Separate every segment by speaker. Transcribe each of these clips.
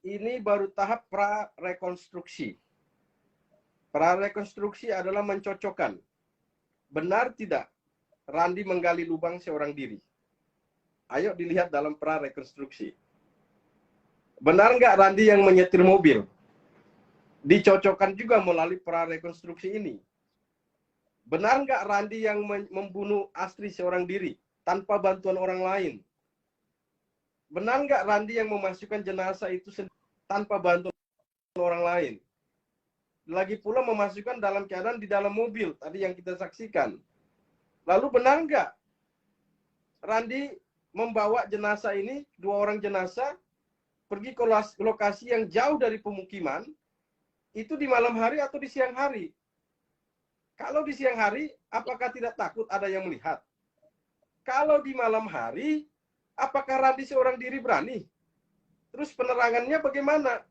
Speaker 1: ini baru tahap pra-rekonstruksi. Pra-rekonstruksi adalah mencocokkan. Benar tidak Randi menggali lubang seorang diri? Ayo dilihat dalam pra-rekonstruksi. Benar nggak Randi yang menyetir mobil? Dicocokkan juga melalui pra-rekonstruksi ini. Benar nggak Randi yang membunuh Astri seorang diri tanpa bantuan orang lain? Benar nggak Randi yang memasukkan jenazah itu tanpa bantuan orang lain? Lagi pula memasukkan dalam keadaan di dalam mobil, tadi yang kita saksikan. Lalu benar nggak Randi membawa jenazah ini, 2 orang jenazah, pergi ke lokasi yang jauh dari pemukiman, itu di malam hari atau di siang hari? Kalau di siang hari, apakah tidak takut ada yang melihat? Kalau di malam hari, apakah Randi seorang diri berani? Terus penerangannya bagaimana?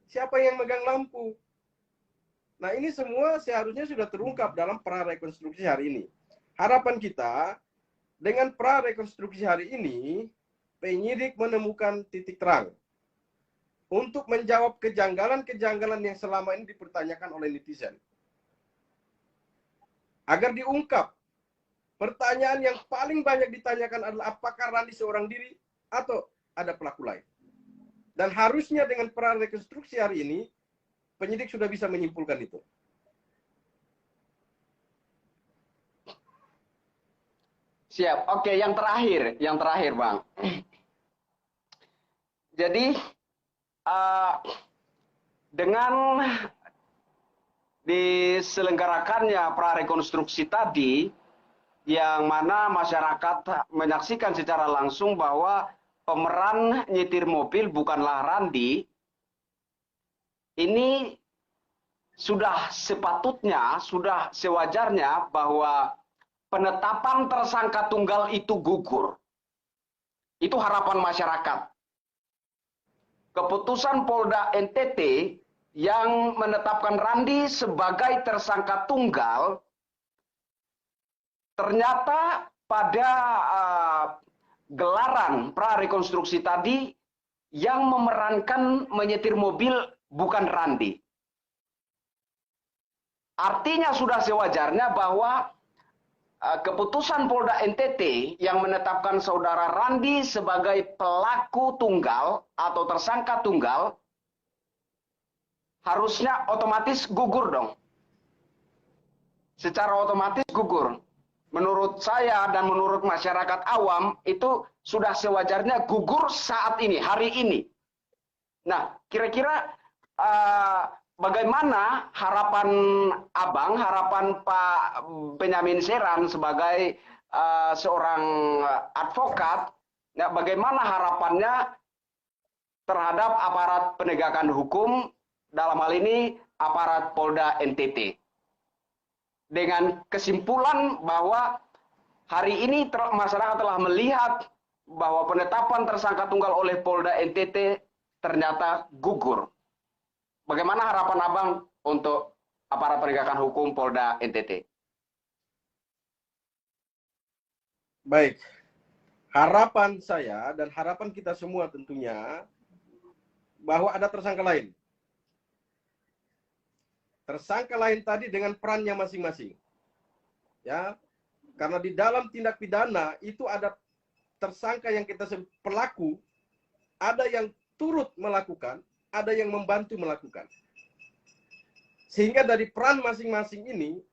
Speaker 1: Siapa yang megang lampu? Nah, ini semua seharusnya sudah terungkap dalam pra-rekonstruksi hari ini. Harapan kita, dengan pra-rekonstruksi hari ini, penyidik menemukan titik terang untuk menjawab kejanggalan-kejanggalan yang selama ini dipertanyakan oleh netizen. Agar diungkap, pertanyaan yang paling banyak ditanyakan adalah apakah Randi seorang diri atau ada pelaku lain. Dan harusnya dengan pra-rekonstruksi hari ini, penyidik sudah bisa menyimpulkan itu.
Speaker 2: Siap. Oke, yang terakhir, Bang. Jadi dengan diselenggarakannya prarekonstruksi tadi, yang mana masyarakat menyaksikan secara langsung bahwa pemeran nyetir mobil bukanlah Randi, ini sudah sepatutnya, sudah sewajarnya bahwa penetapan tersangka tunggal itu gugur. Itu harapan masyarakat. Keputusan Polda NTT yang menetapkan Randi sebagai tersangka tunggal, ternyata pada gelaran prarekonstruksi tadi yang memerankan menyetir mobil bukan Randi. Artinya sudah sewajarnya bahwa keputusan Polda NTT yang menetapkan saudara Randi sebagai pelaku tunggal atau tersangka tunggal harusnya otomatis gugur dong. Secara otomatis gugur. Menurut saya dan menurut masyarakat awam itu sudah sewajarnya gugur saat ini, hari ini. Nah, kira-kira bagaimana harapan Abang, harapan Pak Benyamin Seran sebagai seorang advokat, ya, bagaimana harapannya terhadap aparat penegakan hukum, dalam hal ini aparat Polda NTT? Dengan kesimpulan bahwa hari ini masyarakat telah melihat bahwa penetapan tersangka tunggal oleh Polda NTT ternyata gugur. Bagaimana harapan Abang untuk aparat penegakan hukum Polda NTT?
Speaker 1: Baik, harapan saya dan harapan kita semua tentunya bahwa ada tersangka lain. Tersangka lain tadi dengan perannya masing-masing. Ya, karena di dalam tindak pidana itu ada tersangka yang kita sebut pelaku, ada yang turut melakukan, ada yang membantu melakukan. Sehingga dari peran masing-masing ini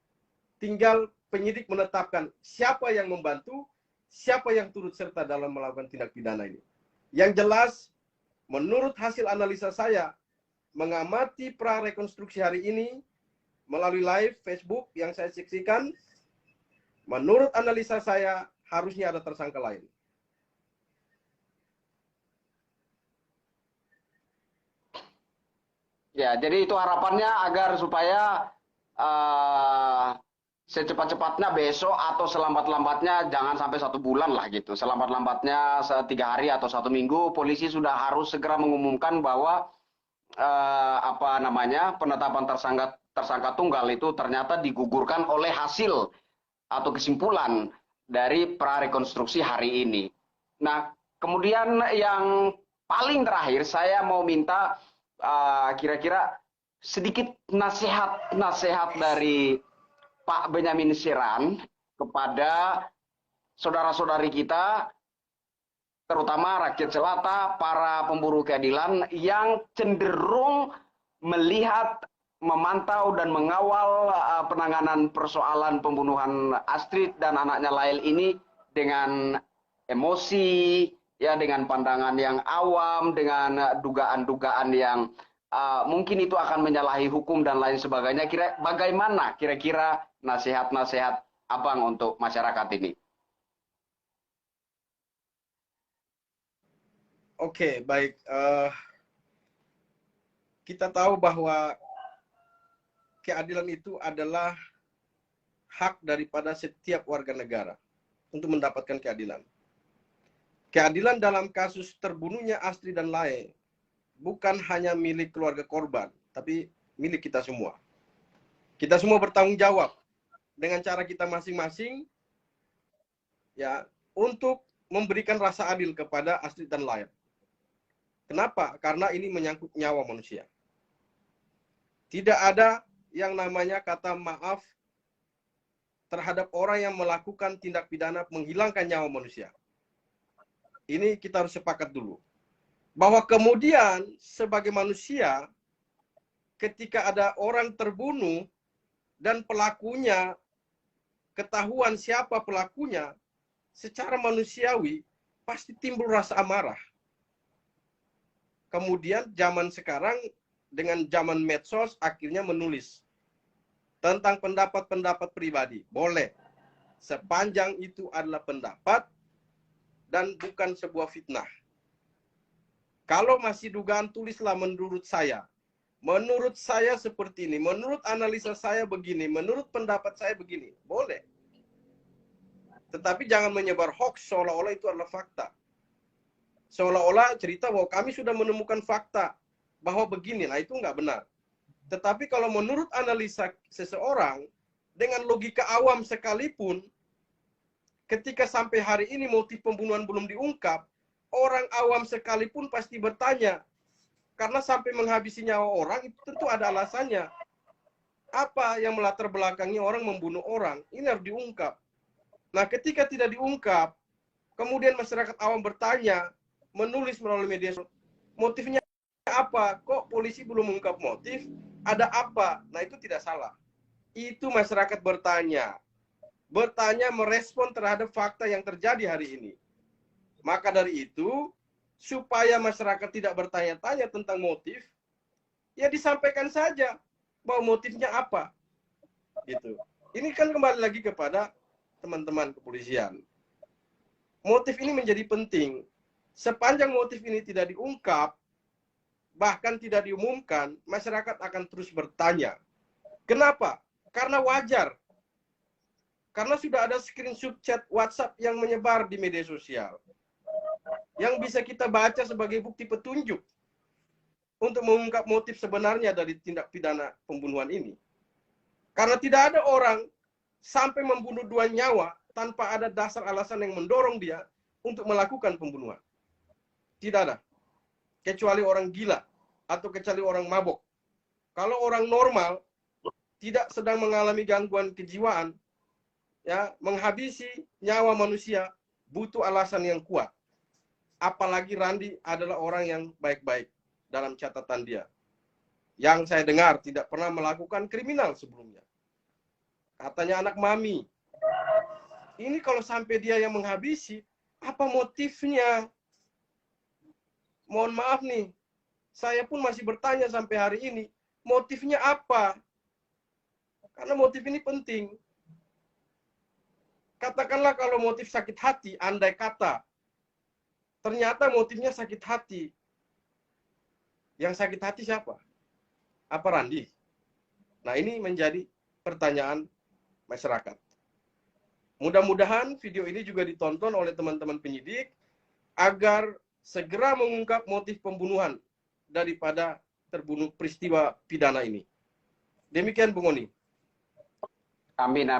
Speaker 1: tinggal penyidik menetapkan siapa yang membantu, siapa yang turut serta dalam melakukan tindak pidana ini. Yang jelas, menurut hasil analisa saya, mengamati prarekonstruksi hari ini melalui live Facebook yang saya saksikan, menurut analisa saya harusnya ada tersangka lain.
Speaker 2: Ya, jadi itu harapannya agar supaya secepat-cepatnya besok atau selambat-lambatnya jangan sampai 1 bulan lah gitu. Selambat-lambatnya 3 hari atau 1 minggu polisi sudah harus segera mengumumkan bahwa penetapan tersangka tunggal itu ternyata digugurkan oleh hasil atau kesimpulan dari prarekonstruksi hari ini. Nah, kemudian yang paling terakhir saya mau minta kira-kira sedikit nasihat dari Pak Benyamin Siran kepada saudara-saudari kita, terutama rakyat jelata, para pemburu keadilan yang cenderung melihat, memantau dan mengawal penanganan persoalan pembunuhan Astrid dan anaknya Lail ini dengan emosi, ya, dengan pandangan yang awam, dengan dugaan-dugaan yang mungkin itu akan menyalahi hukum dan lain sebagainya. Bagaimana kira-kira nasihat-nasihat Abang untuk masyarakat ini?
Speaker 1: Oke, baik. Kita tahu bahwa keadilan itu adalah hak daripada setiap warga negara untuk mendapatkan keadilan. Keadilan dalam kasus terbunuhnya Astrid dan Lail bukan hanya milik keluarga korban, tapi milik kita semua. Kita semua bertanggung jawab dengan cara kita masing-masing, ya, untuk memberikan rasa adil kepada Astrid dan Lail. Kenapa? Karena ini menyangkut nyawa manusia. Tidak ada yang namanya kata maaf terhadap orang yang melakukan tindak pidana menghilangkan nyawa manusia. Ini kita harus sepakat dulu. Bahwa kemudian sebagai manusia, ketika ada orang terbunuh dan pelakunya, ketahuan siapa pelakunya, secara manusiawi pasti timbul rasa amarah. Kemudian zaman sekarang dengan zaman medsos akhirnya menulis tentang pendapat-pendapat pribadi. Boleh. Sepanjang itu adalah pendapat dan bukan sebuah fitnah. Kalau masih dugaan, tulislah menurut saya. Menurut saya seperti ini, menurut analisa saya begini, menurut pendapat saya begini. Boleh. Tetapi jangan menyebar hoax seolah-olah itu adalah fakta. Seolah-olah cerita bahwa kami sudah menemukan fakta bahwa begini. Nah, itu nggak benar. Tetapi kalau menurut analisa seseorang, dengan logika awam sekalipun, ketika sampai hari ini motif pembunuhan belum diungkap, orang awam sekalipun pasti bertanya. Karena sampai menghabisi nyawa orang, itu tentu ada alasannya. Apa yang melatar belakangi orang membunuh orang? Ini harus diungkap. Nah, ketika tidak diungkap, kemudian masyarakat awam bertanya, menulis melalui media sosial, motifnya apa? Kok polisi belum mengungkap motif? Ada apa? Nah, itu tidak salah. Itu masyarakat bertanya. Bertanya, merespon terhadap fakta yang terjadi hari ini. Maka dari itu, supaya masyarakat tidak bertanya-tanya tentang motif, ya disampaikan saja bahwa motifnya apa. Gitu. Ini kan kembali lagi kepada teman-teman kepolisian. Motif ini menjadi penting. Sepanjang motif ini tidak diungkap, bahkan tidak diumumkan, masyarakat akan terus bertanya. Kenapa? Karena wajar. Karena sudah ada screenshot chat WhatsApp yang menyebar di media sosial. Yang bisa kita baca sebagai bukti petunjuk untuk mengungkap motif sebenarnya dari tindak pidana pembunuhan ini. Karena tidak ada orang sampai membunuh 2 nyawa tanpa ada dasar alasan yang mendorong dia untuk melakukan pembunuhan. Tidak ada. Kecuali orang gila atau kecuali orang mabok. Kalau orang normal tidak sedang mengalami gangguan kejiwaan, ya, menghabisi nyawa manusia butuh alasan yang kuat. Apalagi Randi adalah orang yang baik-baik dalam catatan dia. Yang saya dengar tidak pernah melakukan kriminal sebelumnya. Katanya anak mami. Ini kalau sampai dia yang menghabisi, apa motifnya? Mohon maaf nih, saya pun masih bertanya sampai hari ini, motifnya apa? Karena motif ini penting. Katakanlah kalau motif sakit hati, andai kata, ternyata motifnya sakit hati. Yang sakit hati siapa? Apa Randi? Nah, ini menjadi pertanyaan masyarakat. Mudah-mudahan video ini juga ditonton oleh teman-teman penyidik agar segera mengungkap motif pembunuhan daripada terbunuh peristiwa pidana ini. Demikian Bung Oni.
Speaker 2: Amin.